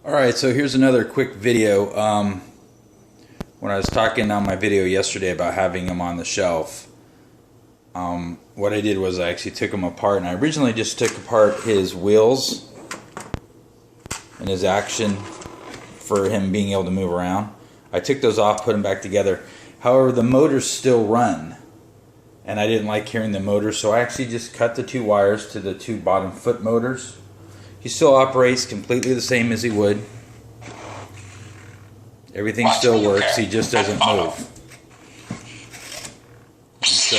Alright, so here's another quick video. When I was talking on my video yesterday about having him on the shelf, what I did was I actually took him apart, and I originally just took apart his wheels and his action for him being able to move around. I took those off, put them back together. However, the motors still run, and I didn't like hearing the motors, so I actually just cut the two wires to the two bottom foot motors. He still operates completely the same as he would. Everything still works, he just doesn't move. So,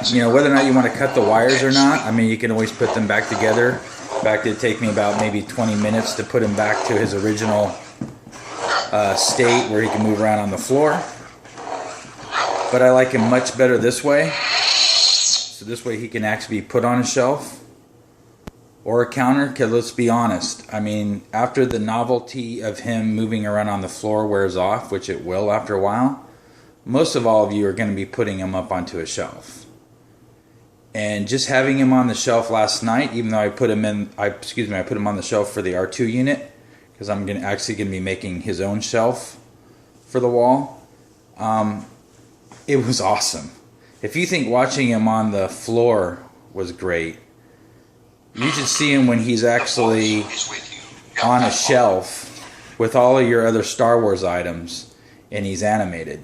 you know, whether or not you want to cut the wires or not, I mean, you can always put them back together. In fact, it'd take me about maybe 20 minutes to put him back to his original state where he can move around on the floor. But I like him much better this way. So this way he can actually be put on a shelf or a counter, because let's be honest, I mean, after the novelty of him moving around on the floor wears off, which it will after a while, most of all of you are going to be putting him up onto a shelf. And just having him on the shelf last night, even though I put him in, I put him on the shelf for the R2 unit, because I'm actually going to be making his own shelf for the wall. It was awesome. If you think watching him on the floor was great, you should see him when he's actually on a shelf with all of your other Star Wars items and he's animated.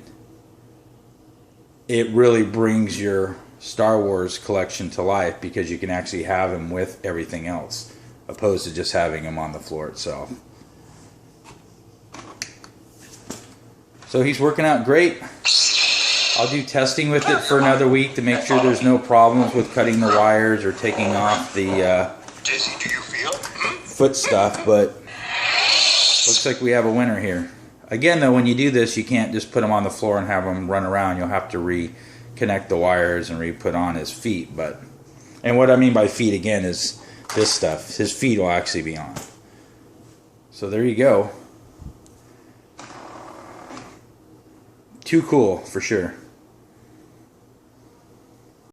It really brings your Star Wars collection to life, because you can actually have him with everything else, opposed to just having him on the floor itself. So he's working out great. I'll do testing with it for another week to make sure there's no problems with cutting the wires or taking off the foot stuff, but looks like we have a winner here. Again though, when you do this, you can't just put him on the floor and have him run around. You'll have to reconnect the wires and re-put on his feet. And what I mean by feet again is this stuff. His feet will actually be on. So there you go. Too cool for sure.